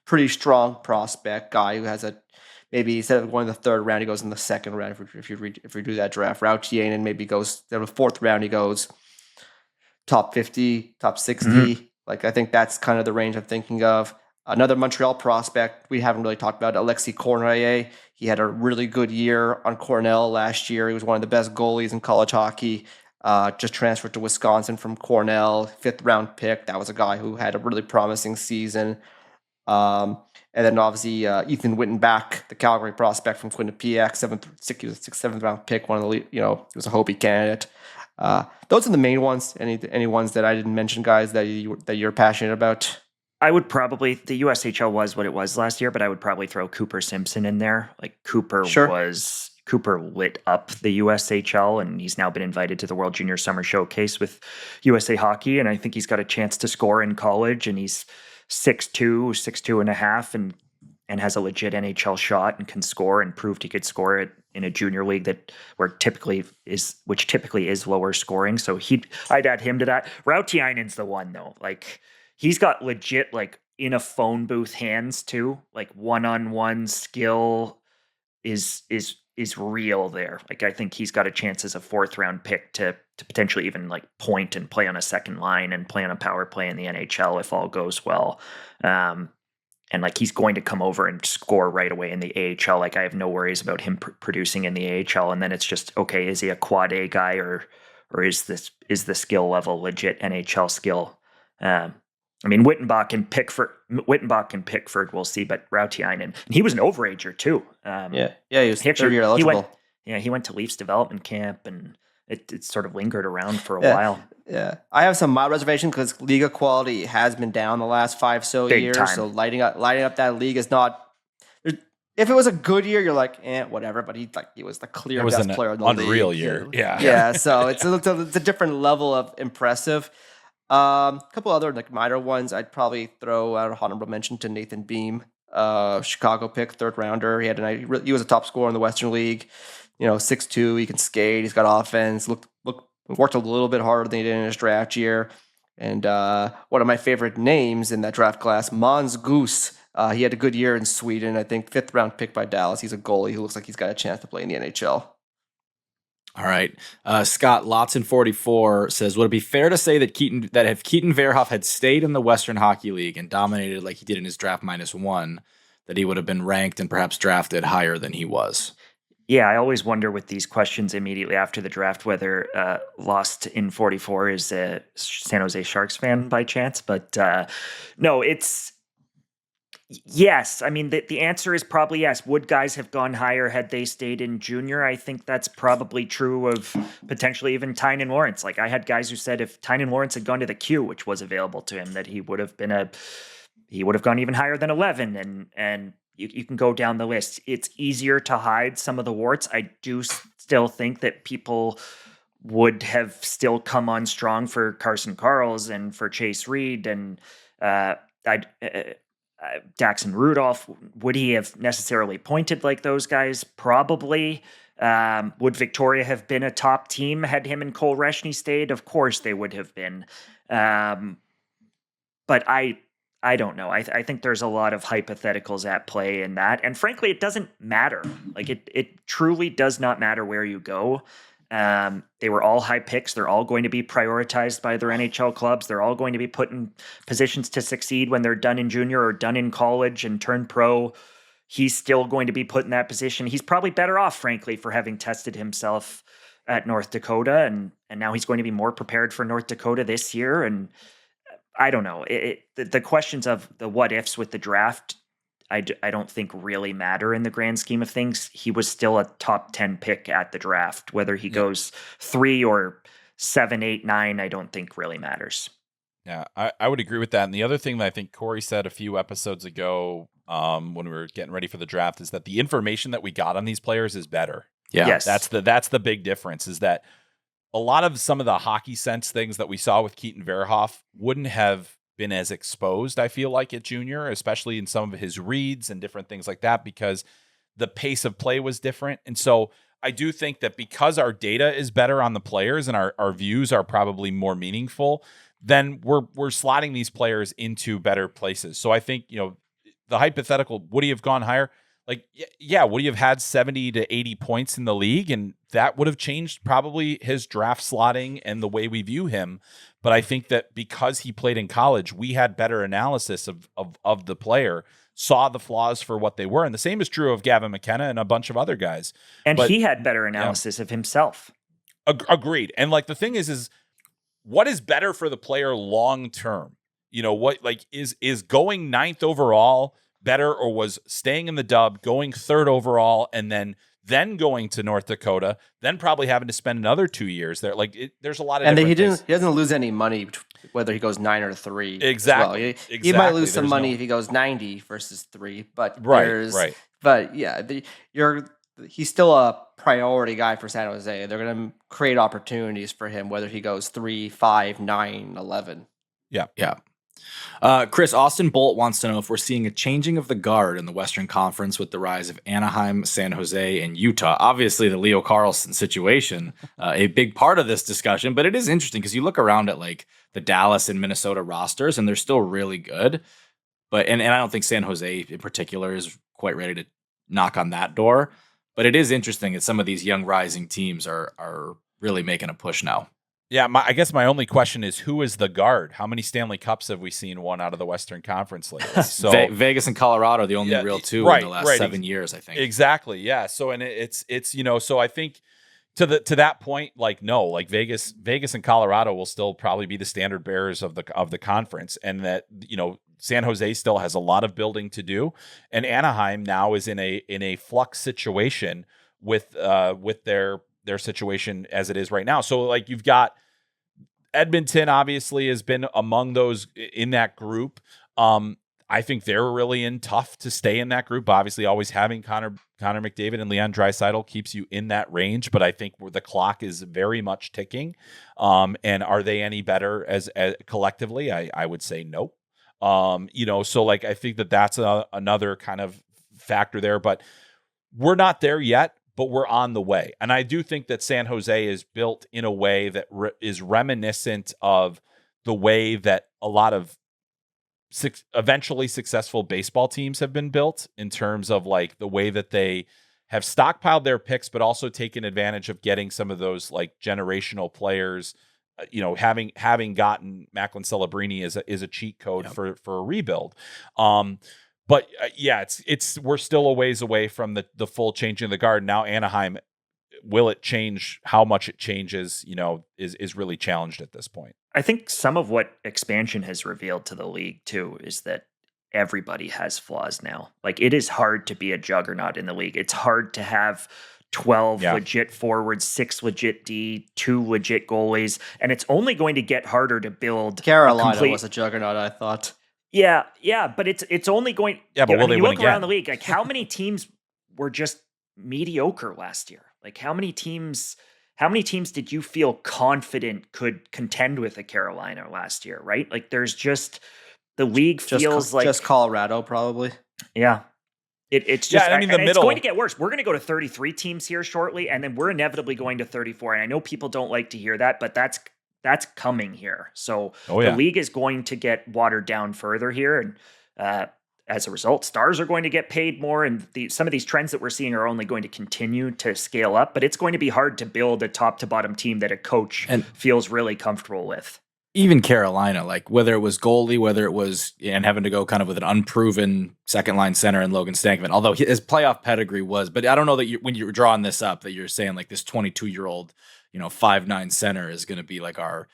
pretty strong prospect guy who has maybe instead of going in the 3rd round, he goes in the 2nd round. If you do that draft, Rautiainen maybe goes in the 4th round. He goes top 50, top 60. Mm-hmm. Like I think that's kind of the range I'm thinking of. Another Montreal prospect we haven't really talked about, Alexis Corneille. He had a really good year on Cornell last year. He was one of the best goalies in college hockey. Just transferred to Wisconsin from Cornell, 5th round pick. That was a guy who had a really promising season. And then obviously Ethan Wittenbach, the Calgary prospect from Quinnipiac, 7th round pick. One of the he was a Hopi candidate. Those are the main ones. Any ones that I didn't mention, guys, that you're passionate about? I would probably, the USHL was what it was last year, but I would probably throw Cooper Simpson in there. Like Cooper lit up the USHL, and he's now been invited to the World Junior Summer Showcase with USA Hockey, and I think he's got a chance to score in college, and he's 6'2", and a half, and has a legit NHL shot and can score, and proved he could score it in a junior league which typically is lower scoring. So I'd add him to that. Rautiainen's the one though. Like he's got legit like in a phone booth hands too. Like one-on-one skill is real there. Like I think he's got a chance as a 4th round pick to potentially even like point and play on a second line and play on a power play in the NHL if all goes well. And like he's going to come over and score right away in the AHL. Like I have no worries about him producing in the AHL. And then it's just, okay, is he a quad A guy or is the skill level legit NHL skill? I mean, Wittenbach and Pickford, we'll see, but Rautiainen, and he was an overager too. He was 3rd-year eligible. He went to Leafs development camp, and it sort of lingered around for a while. Yeah, I have some mild reservation because Liga quality has been down the last 5 years. Time. So lighting up that league is not. If it was a good year, you're like, whatever. But he was the clear best player in the league. Unreal year. Yeah. So it's a different level of impressive. A couple other like minor ones. I'd probably throw out a honorable mention to Nathan Beam, Chicago pick, 3rd rounder. He was a top scorer in the Western League. 6'2", he can skate. He's got offense. Worked a little bit harder than he did in his draft year. And one of my favorite names in that draft class, Måns Goose. He had a good year in Sweden. I think 5th round pick by Dallas. He's a goalie who looks like he's got a chance to play in the NHL. All right. Scott Lotson44 says, would it be fair to say that if Keaton Verhoeff had stayed in the Western Hockey League and dominated like he did in his draft -1, that he would have been ranked and perhaps drafted higher than he was? Yeah, I always wonder with these questions immediately after the draft whether Lost in 44 is a San Jose Sharks fan by chance. But no, it's yes. I mean, the answer is probably yes. Would guys have gone higher had they stayed in junior? I think that's probably true of potentially even Tynan Lawrence. Like I had guys who said if Tynan Lawrence had gone to the Q, which was available to him, that he would have gone even higher than 11. And you can go down the list. It's easier to hide some of the warts. I do still think that people would have still come on strong for Carson Karls and for Chase Reed and Daxon Rudolph. Would he have necessarily pointed like those guys? Probably. Would Victoria have been a top team had him and Cole Reshny stayed? Of course they would have been. But I don't know. I think there's a lot of hypotheticals at play in that. And frankly, it doesn't matter. Like it truly does not matter where you go. They were all high picks. They're all going to be prioritized by their NHL clubs. They're all going to be put in positions to succeed when they're done in junior or done in college and turn pro. He's still going to be put in that position. He's probably better off, frankly, for having tested himself at North Dakota. And now he's going to be more prepared for North Dakota this year. And I don't know. The questions of the what ifs with the draft, I don't think really matter in the grand scheme of things. He was still a top 10 pick at the draft. Whether he goes 3 or 7, 8, 9, I don't think really matters. Yeah, I would agree with that. And the other thing that I think Corey said a few episodes ago when we were getting ready for the draft is that the information that we got on these players is better. Yeah, yes. That's the big difference, is that a lot of some of the hockey sense things that we saw with Keaton Verhoeff wouldn't have been as exposed, I feel like, at junior, especially in some of his reads and different things like that, because the pace of play was different. And so I do think that because our data is better on the players and our views are probably more meaningful, then we're slotting these players into better places. So I think, the hypothetical, would he have gone higher? Like, yeah, would he have had 70 to 80 points in the league? And that would have changed probably his draft slotting and the way we view him. But I think that because he played in college, we had better analysis of the player, saw the flaws for what they were. And the same is true of Gavin McKenna and a bunch of other guys. And he had better analysis of himself. Agreed. And like the thing is what is better for the player long term? What is going 9th overall better, or was staying in the dub, going 3rd overall, and then going to North Dakota, then probably having to spend another 2 years there? Like there's a lot of, and he doesn't lose any money whether he goes 9 or 3. Exactly. Well. He might lose some money if he goes 90 versus 3, but right. But yeah, he's still a priority guy for San Jose. They're going to create opportunities for him whether he goes 3, 5, 9, 11. Yeah. Chris, Austin Bolt wants to know if we're seeing a changing of the guard in the Western Conference with the rise of Anaheim, San Jose, and Utah. Obviously, the Leo Carlsson situation, a big part of this discussion, but it is interesting because you look around at like the Dallas and Minnesota rosters, and they're still really good. But and I don't think San Jose in particular is quite ready to knock on that door. But it is interesting that some of these young rising teams are really making a push now. Yeah, I guess my only question is, who is the guard? How many Stanley Cups have we seen won out of the Western Conference lately? So Vegas and Colorado are the only real two in the last 7 years, I think. Exactly, yeah. So and it's so I think to that point, like no, like Vegas and Colorado will still probably be the standard bearers of the conference, and that San Jose still has a lot of building to do, and Anaheim now is in a flux situation with their situation as it is right now. So like you've got Edmonton obviously has been among those in that group. I think they're really in tough to stay in that group. Obviously always having Connor McDavid and Leon Draisaitl keeps you in that range, but I think the clock is very much ticking. And are they any better as collectively? I would say nope. So like I think that's another kind of factor there, but we're not there yet. But we're on the way. And I do think that San Jose is built in a way that is reminiscent of the way that a lot of eventually successful baseball teams have been built, in terms of like the way that they have stockpiled their picks, but also taken advantage of getting some of those like generational players, having gotten Macklin Celebrini is a cheat code for a rebuild. But we're still a ways away from the full changing of the guard. Now Anaheim, will it change? How much it changes, is really challenged at this point. I think some of what expansion has revealed to the league too is that everybody has flaws now. Like it is hard to be a juggernaut in the league. It's hard to have 12 legit forwards, 6 legit D, 2 legit goalies, and it's only going to get harder to build. Carolina was a juggernaut, I thought. Yeah, but it's only going. Yeah, but will they you win look again? around the league, like how many teams were just mediocre last year? Like how many teams did you feel confident could contend with a Carolina last year? Right? Like there's just the league feels like just Colorado probably. Yeah, it's just. I mean, the middle. It's going to get worse. We're going to go to 33 teams here shortly, and then we're inevitably going to 34. And I know people don't like to hear that, but that's that's coming here. So the league is going to get watered down further here. And as a result, stars are going to get paid more. And some of these trends that we're seeing are only going to continue to scale up. But it's going to be hard to build a top to bottom team that a coach feels really comfortable with. Even Carolina, like whether it was goalie, whether it was and having to go kind of with an unproven second line center in Logan Stankoven, although his playoff pedigree was, but I don't know that when you're drawing this up, that you're saying like this 22-year-old, 5'9" center is going to be like our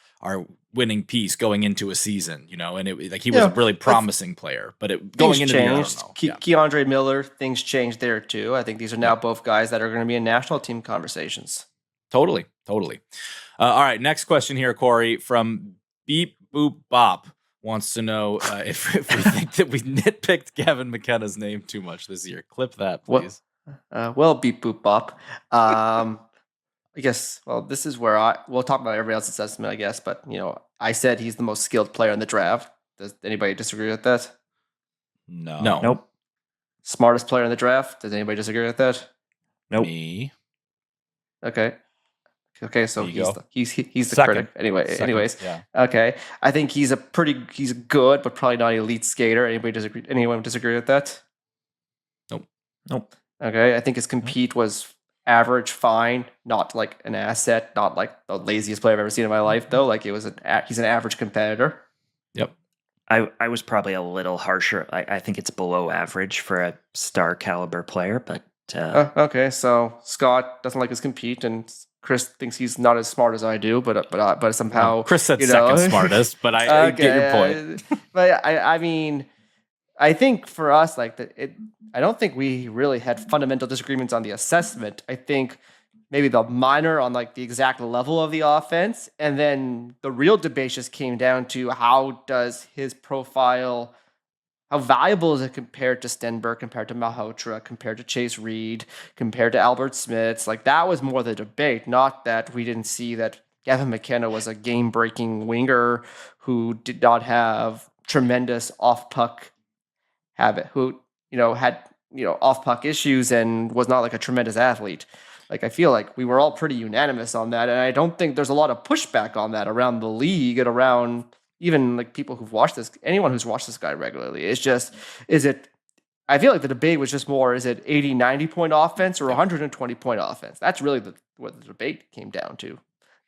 winning piece going into a season, and it like he was a really promising player, but going into changed. the year, Keandre Miller, things changed there too. I think these are now both guys that are going to be in national team conversations. Totally. All right, next question here, Corey, from Beep Boop Bop wants to know if we think that we nitpicked Gavin McKenna's name too much this year. Clip that, please. Well, Beep Boop Bop. I guess, this is where we'll talk about everybody else's assessment, I guess, but, I said he's the most skilled player in the draft. Does anybody disagree with that? No. Nope. Smartest player in the draft? Does anybody disagree with that? Nope. Me. Okay, so he's the Second. critic. Anyways, yeah. Okay. I think he's good, but probably not an elite skater. Anyone disagree with that? Nope. Okay. I think his compete was average, fine, not like an asset, not like the laziest player I've ever seen in my life, though. Like he's an average competitor. Yep. I was probably a little harsher. I think it's below average for a star caliber player, but okay. So Scott doesn't like his compete, and Chris thinks he's not as smart as I do, but somehow Chris said second smartest, but I get your point. But I mean, I think for us, I don't think we really had fundamental disagreements on the assessment. I think maybe the minor on like the exact level of the offense, and then the real debate just came down to how does his profile, how valuable is it compared to Stenberg, compared to Malhotra, compared to Chase Reed, compared to Albert Smits? Like that was more the debate, not that we didn't see that Gavin McKenna was a game-breaking winger who did not have tremendous off-puck habit, who had off-puck issues and was not like a tremendous athlete. Like I feel like we were all pretty unanimous on that, and I don't think there's a lot of pushback on that around the league and around even like people who've watched this, anyone who's watched this guy regularly. It's just, I feel like the debate was just more, is it 80, 90 point offense or 120 point offense? That's really what the debate came down to.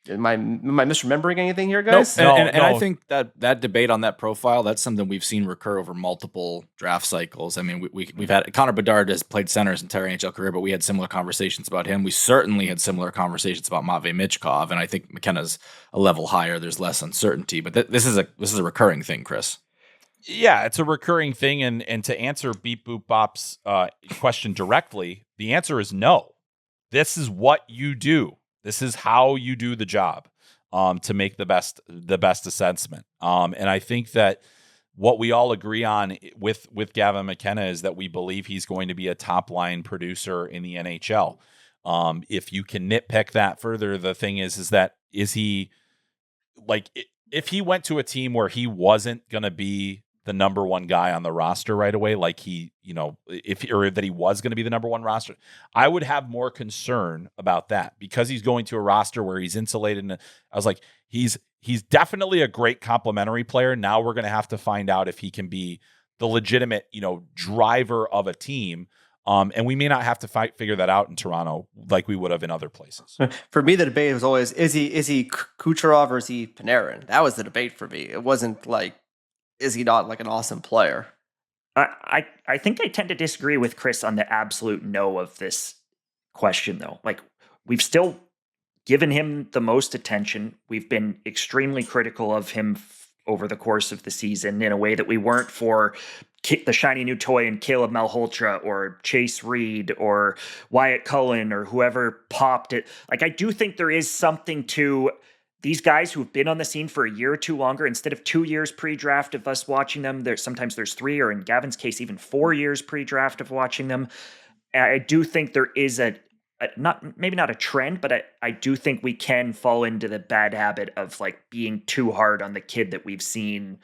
Am I misremembering anything here, guys? Nope. And I think that debate on that profile, that's something we've seen recur over multiple draft cycles. I mean, we've had Connor Bedard has played center his entire NHL career, but we had similar conversations about him. We certainly had similar conversations about Matvei Michkov, and I think McKenna's a level higher. There's less uncertainty, but this is a recurring thing, Chris. Yeah, it's a recurring thing, and to answer Beep Boop Bop's question directly, the answer is no. This is what you do. This is how you do the job to make the best assessment. And I think that what we all agree on with Gavin McKenna is that we believe he's going to be a top line producer in the NHL. If you can nitpick that further, the thing is he like, if he went to a team where he wasn't going to be the number one guy on the roster right away, like that he was going to be the number one roster, I would have more concern about that, because he's going to a roster where he's insulated. And I was like, he's definitely a great complementary player. Now we're going to have to find out if he can be the legitimate, driver of a team. And we may not have to figure that out in Toronto like we would have in other places. For me, the debate was always, is he Kucherov or is he Panarin? That was the debate for me. It wasn't like, is he not like an awesome player? I think I tend to disagree with Chris on the absolute no of this question, though. Like, we've still given him the most attention. We've been extremely critical of him over the course of the season in a way that we weren't for the shiny new toy in Caleb Malhotra or Chase Reed or Wyatt Cullen or whoever popped it. Like, I do think there is something to these guys who've been on the scene for a year or two longer. Instead of 2 years pre-draft of us watching them, sometimes there's 3, or in Gavin's case, even 4 years pre-draft of watching them. I do think there is maybe not a trend, but I do think we can fall into the bad habit of like being too hard on the kid that we've seen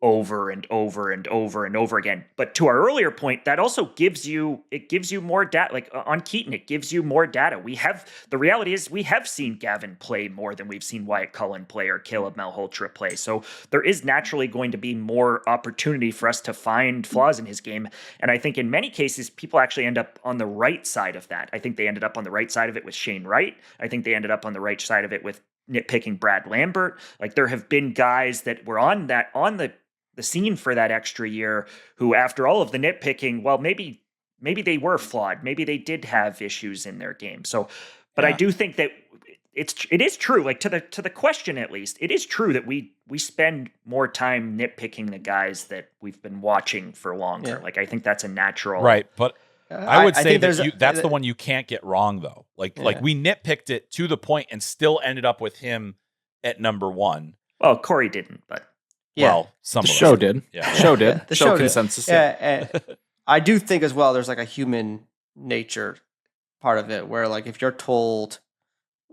over and over and over and over again. But to our earlier point, that also gives you more data. Like on Keaton, it gives you more data. The reality is we have seen Gavin play more than we've seen Wyatt Cullen play or Caleb Malhotra play. So there is naturally going to be more opportunity for us to find flaws in his game. And I think in many cases, people actually end up on the right side of that. I think they ended up on the right side of it with Shane Wright. I think they ended up on the right side of it with nitpicking Brad Lambert. Like there have been guys that were on the scene for that extra year who, after all of the nitpicking, well, maybe they were flawed. Maybe they did have issues in their game. So, but I do think that it is true, like to the question, at least, it is true that we spend more time nitpicking the guys that we've been watching for longer. Yeah. Like, I think that's a natural. Right. But I would say that's the one you can't get wrong, though. Like we nitpicked it to the point and still ended up with him at number 1. Well, Corey didn't, but. Yeah. Well, some the show did. Yeah. Show did. The show consensus. Yeah. And I do think as well, there's like a human nature part of it where, like, if you're told,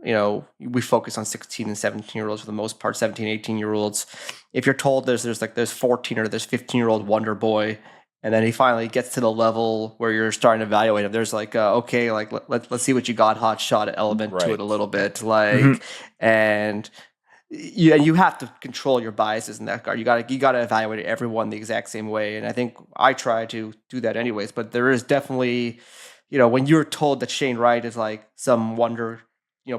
we focus on 16 and 17-year-olds for the most part, 17, 18-year-olds. If you're told there's 14 or there's 15-year-old wonder boy, and then he finally gets to the level where you're starting to evaluate him, there's like, okay, like let's see what you got, hot shot element to it a little bit, like, and. You have to control your biases in that regard. You got to evaluate everyone the exact same way, and I think I try to do that anyways. But there is definitely, when you're told that Shane Wright is like some wonder,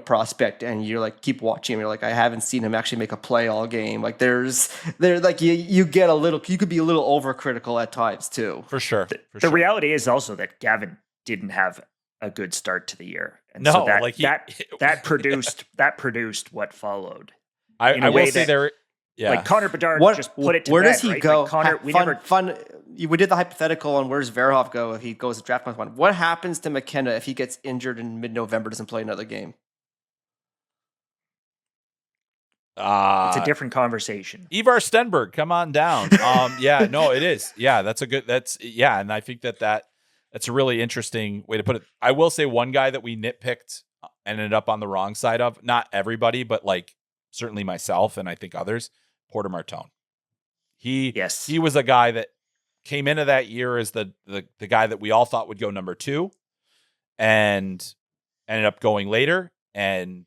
prospect, and you're like keep watching him, you're like, I haven't seen him actually make a play all game. Like there's like you get a little, you could be a little overcritical at times too. For sure. The reality is also that Gavin didn't have a good start to the year, and no, so that produced what followed. I will say there, like Connor Bedard just put it to where bed, does he right? go? Like Connor, we did the hypothetical on where's Verhoeff go if he goes to draft month 1. What happens to McKenna if he gets injured in mid-November, doesn't play another game? It's a different conversation. Ivar Stenberg, come on down. It is. Yeah, and I think that's a really interesting way to put it. I will say one guy that we nitpicked ended up on the wrong side of, not everybody, but like certainly myself and I think others, Porter Martone. He was a guy that came into that year as the guy that we all thought would go number 2 and ended up going later, and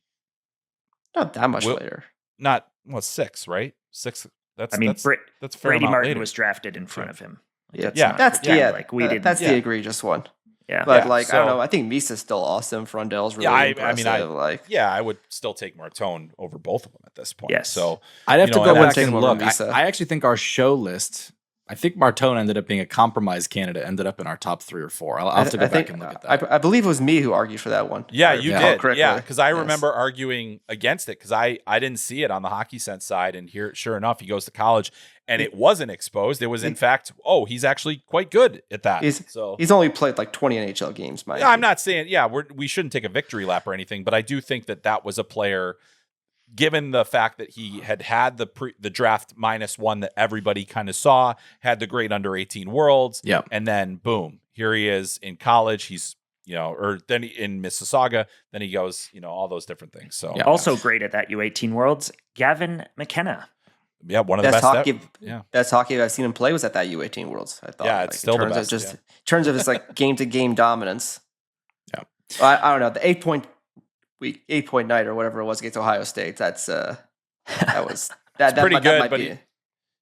not that much later. Not 6, right? 6. That's fair. Brady Martin later. Was drafted in front of him. That's the egregious one. Yeah, but I don't know. I think Misa's still awesome. Frondell's really impressive. I would still take Martone over both of them at this point. Yes. So I'd have to go back and look. I actually think our show list. I think Martone ended up being a compromise candidate. Ended up in our top 3 or 4. I'll have to go back and look at that. I believe it was me who argued for that one. Yeah, you did. Yeah, because I remember arguing against it because I didn't see it on the Hockey Sense side, and here, sure enough, he goes to college. And it wasn't exposed. It was, in fact, he's actually quite good at that. He's only played like 20 NHL games. I'm not saying, we shouldn't take a victory lap or anything, but I do think that was a player, given the fact that he had the draft -1 that everybody kind of saw, had the great under 18 Worlds, and then boom, here he is in college. He's or then in Mississauga, then he goes, all those different things. So also great at that U18 Worlds, Gavin McKenna. Yeah, one of the best hockey. Best hockey I've seen him play was at that U18 Worlds. I thought. Yeah, it's still the best. In terms of his like game-to-game dominance. Yeah, I don't know, the 8-point night or whatever it was against Ohio State. That was pretty good.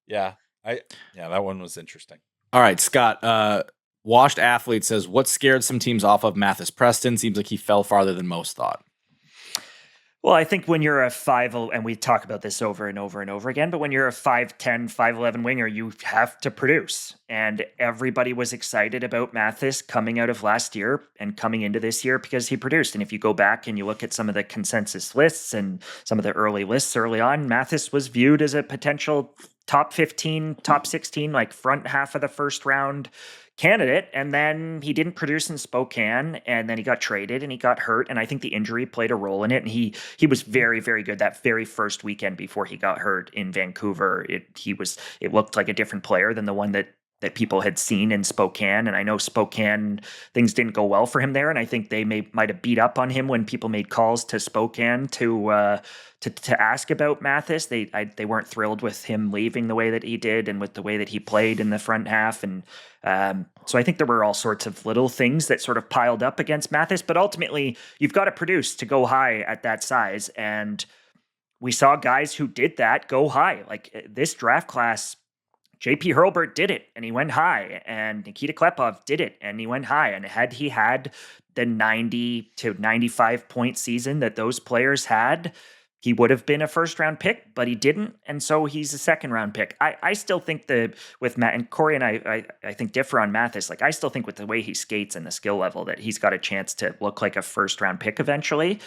That one was interesting. All right, Scott. Washed Athlete says, what scared some teams off of Mathis Preston? Seems like he fell farther than most thought. Well, I think when you're a 5', and we talk about this over and over and over again, but when you're a 5'10", 5'11" winger, you have to produce. And everybody was excited about Mathis coming out of last year and coming into this year because he produced. And if you go back and you look at some of the consensus lists and some of the early lists early on, Mathis was viewed as a potential top 15, top 16, like front half of the first round candidate, and then he didn't produce in Spokane, and then he got traded and he got hurt, and I think the injury played a role in it, and he was very, very good that very first weekend before he got hurt in Vancouver. It looked like a different player than the one that that people had seen in Spokane. And I know Spokane, things didn't go well for him there. And I think they might have beat up on him when people made calls to Spokane to ask about Mathis. They weren't thrilled with him leaving the way that he did and with the way that he played in the front half. And so I think there were all sorts of little things that sort of piled up against Mathis. But ultimately, you've got to produce to go high at that size. And we saw guys who did that go high. Like this draft class, JP Hurlburt did it and he went high, and Nikita Klepov did it and he went high. And had he had the 90 to 95 point season that those players had, he would have been a first round pick, but he didn't. And so he's a second round pick. I still think with Matt and Corey and I think differ on Mathis. Like I still think with the way he skates and the skill level that he's got a chance to look like a first round pick eventually.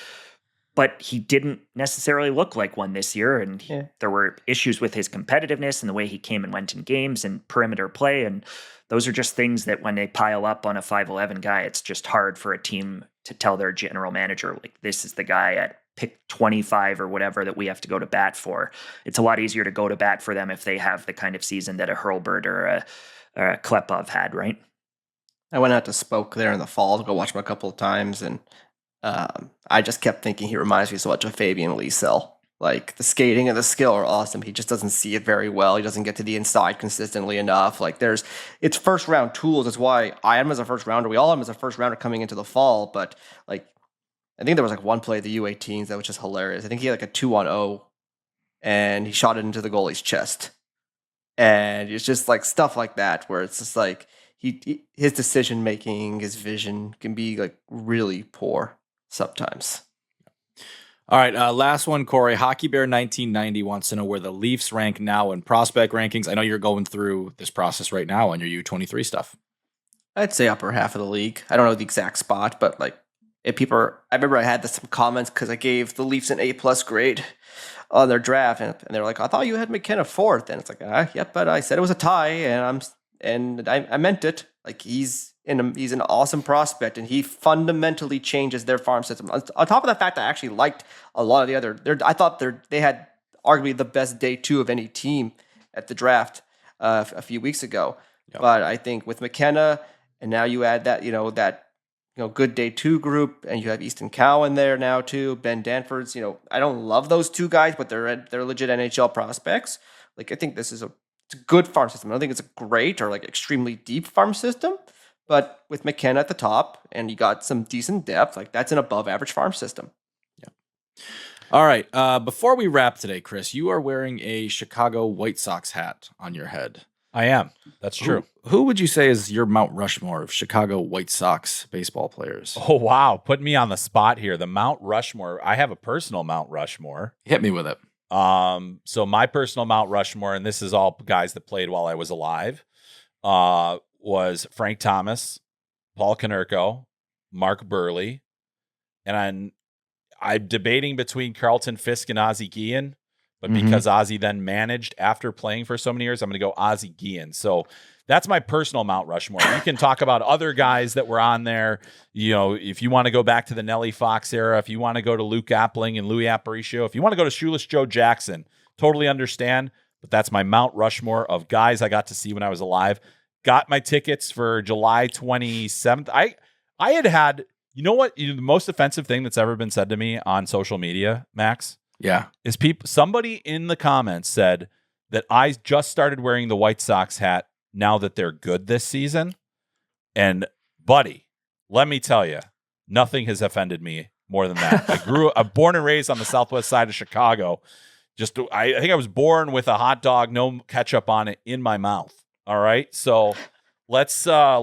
But he didn't necessarily look like one this year. And there were issues with his competitiveness and the way he came and went in games and perimeter play. And those are just things that when they pile up on a 5'11" guy, it's just hard for a team to tell their general manager, like, this is the guy at pick 25 or whatever that we have to go to bat for. It's a lot easier to go to bat for them if they have the kind of season that a Hurlburt or a Klepov had, right? I went out to Spoke there in the fall to go watch him a couple of times, and I just kept thinking he reminds me so much of Fabian Liesel. Like, the skating and the skill are awesome. He just doesn't see it very well. He doesn't get to the inside consistently enough. Like, it's first round tools. That's why I had him as a first rounder. We all had him as a first rounder coming into the fall. But like, I think there was like one play at the U18s that was just hilarious. I think he had like a 2-on-0 and he shot it into the goalie's chest. And it's just like stuff like that where it's just like his decision making, his vision can be like really poor sometimes. All right, last one, Corey. Hockey Bear 1990 wants to know where the Leafs rank now in prospect rankings. I know you're going through this process right now on your U23 stuff. I'd say upper half of the league. I don't know the exact spot, but like, if people are, I remember I had some comments because I gave the Leafs an A+ grade on their draft, and they're like, "I thought you had McKenna 4th," and it's like, yep, but I said it was a tie, and I meant it. Like, he's an awesome prospect, and he fundamentally changes their farm system. On top of the fact, I actually liked a lot of the other. I thought they had arguably the best day 2 of any team at the draft a few weeks ago. Yep. But I think with McKenna, and now you add that good day 2 group, and you have Easton Cowan there now too. Ben Danfords. I don't love those two guys, but they're legit NHL prospects. Like, I think this is it's a good farm system. I don't think it's a great or like extremely deep farm system. But with McKenna at the top, and you got some decent depth, like, that's an above average farm system. Yeah. All right. Before we wrap today, Chris, you are wearing a Chicago White Sox hat on your head. I am. That's true. Who would you say is your Mount Rushmore of Chicago White Sox baseball players? Oh, wow. Put me on the spot here. The Mount Rushmore. I have a personal Mount Rushmore. Hit me with it. So my personal Mount Rushmore, and this is all guys that played while I was alive, was Frank Thomas, Paul Konerko, Mark Burley, and I'm debating between Carlton Fisk and Ozzie Guillen, but because Ozzie then managed after playing for so many years, I'm going to go Ozzie Guillen. So that's my personal Mount Rushmore. You can talk about other guys that were on there. If you want to go back to the Nellie Fox era, if you want to go to Luke Appling and Louis Aparicio, if you want to go to Shoeless Joe Jackson, totally understand. But that's my Mount Rushmore of guys I got to see when I was alive. Got my tickets for July 27th. I had, the most offensive thing that's ever been said to me on social media, Max? Yeah. Is somebody in the comments said that I just started wearing the White Sox hat now that they're good this season. And buddy, let me tell you, nothing has offended me more than that. I'm born and raised on the southwest side of Chicago. I think I was born with a hot dog, no ketchup on it, in my mouth. All right, so let's show a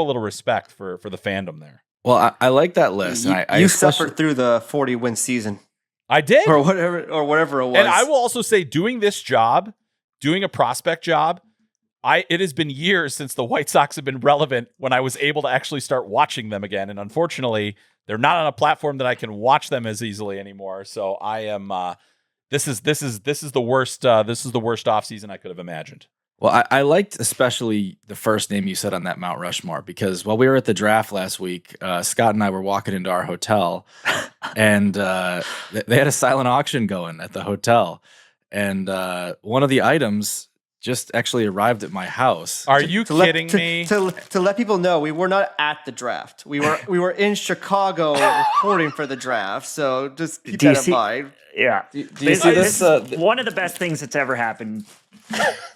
little respect for the fandom there. Well, I like that list. You suffered through the 40-win season. I did, or whatever it was. And I will also say, doing this job, doing a prospect job, it has been years since the White Sox have been relevant when I was able to actually start watching them again. And unfortunately, they're not on a platform that I can watch them as easily anymore. So I am. This is the worst. This is the worst offseason I could have imagined. Well, I liked especially the first name you said on that Mount Rushmore, because while we were at the draft last week, Scott and I were walking into our hotel, and they had a silent auction going at the hotel, and one of the items just actually arrived at my house. Are you kidding me? To let people know, we were not at the draft. We were in Chicago recording for the draft. So just keep that in mind. Yeah. Do you see this? One of the best things that's ever happened.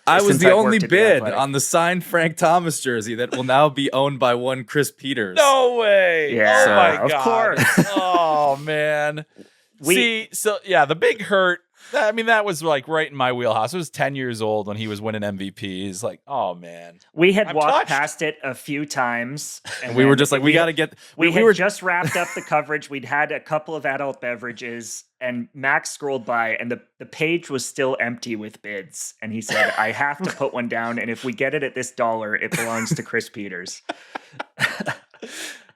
I was the only bid on the signed Frank Thomas jersey that will now be owned by one Chris Peters. No way. Yeah. Oh my God. Of course. Oh man. The big hurt. I mean, that was like right in my wheelhouse. I was 10 years old when he was winning MVPs. Like, oh man. We had walked past it a few times, and we were just like, we got to get. We had just wrapped up the coverage. We'd had a couple of adult beverages, and Max scrolled by, and the page was still empty with bids. And he said, "I have to put one down, and if we get it at this $1, it belongs to Chris Peters."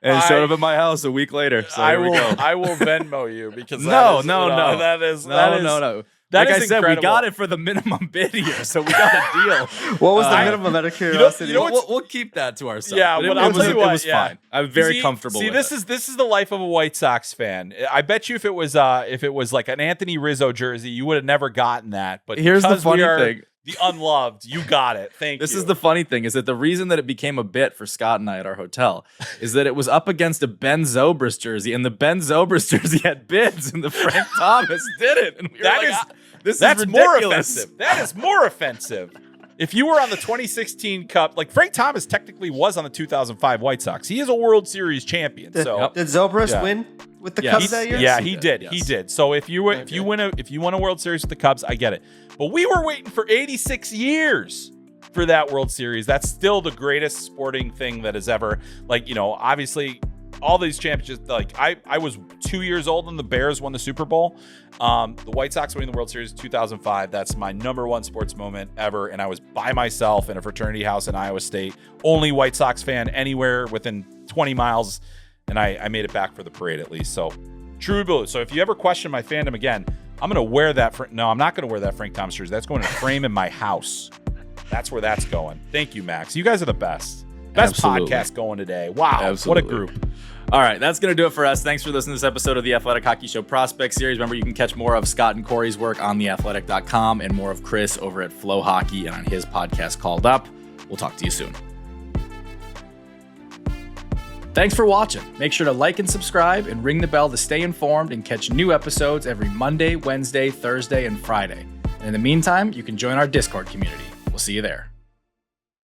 And it showed up at my house a week later. So I will Venmo you because no. That is. Like I said, we got it for the minimum bid here, so we got a deal. What was the minimum out of curiosity? We'll keep that to ourselves. Yeah, but it was fine. I'm very comfortable. See, this is the life of a White Sox fan. I bet you if it was like an Anthony Rizzo jersey, you would have never gotten that. But here's the funny thing. The unloved, you got it. Thank you. This is the funny thing, is that the reason that it became a bit for Scott and I at our hotel is that it was up against a Ben Zobrist jersey, and the Ben Zobrist jersey had bids, and the Frank Thomas didn't. And we that's more offensive. That is more offensive. If you were on the 2016 Cup, like Frank Thomas technically was on the 2005 White Sox. He is a World Series champion. Did Zobrist win with the Cubs that year? Yeah, he did. Yes. He did. So if you win a World Series with the Cubs, I get it. But we were waiting for 86 years for that World Series. That's still the greatest sporting thing that has ever, obviously all these championships. Like I was 2 years old when the Bears won the Super Bowl. The White Sox winning the World Series in 2005. That's my number one sports moment ever. And I was by myself in a fraternity house in Iowa State. Only White Sox fan anywhere within 20 miles. And I made it back for the parade at least. So true blue. So if you ever question my fandom again, I'm going to wear that. No, I'm not going to wear that Frank Thomas jersey. That's going to frame in my house. That's where that's going. Thank you, Max. You guys are the best. Best podcast going today. Wow. Absolutely. What a group. All right, that's going to do it for us. Thanks for listening to this episode of the Athletic Hockey Show Prospect Series. Remember, you can catch more of Scott and Corey's work on theathletic.com and more of Chris over at Flow Hockey and on his podcast Called Up. We'll talk to you soon. Thanks for watching. Make sure to like and subscribe and ring the bell to stay informed and catch new episodes every Monday, Wednesday, Thursday, and Friday. And in the meantime, you can join our Discord community. We'll see you there.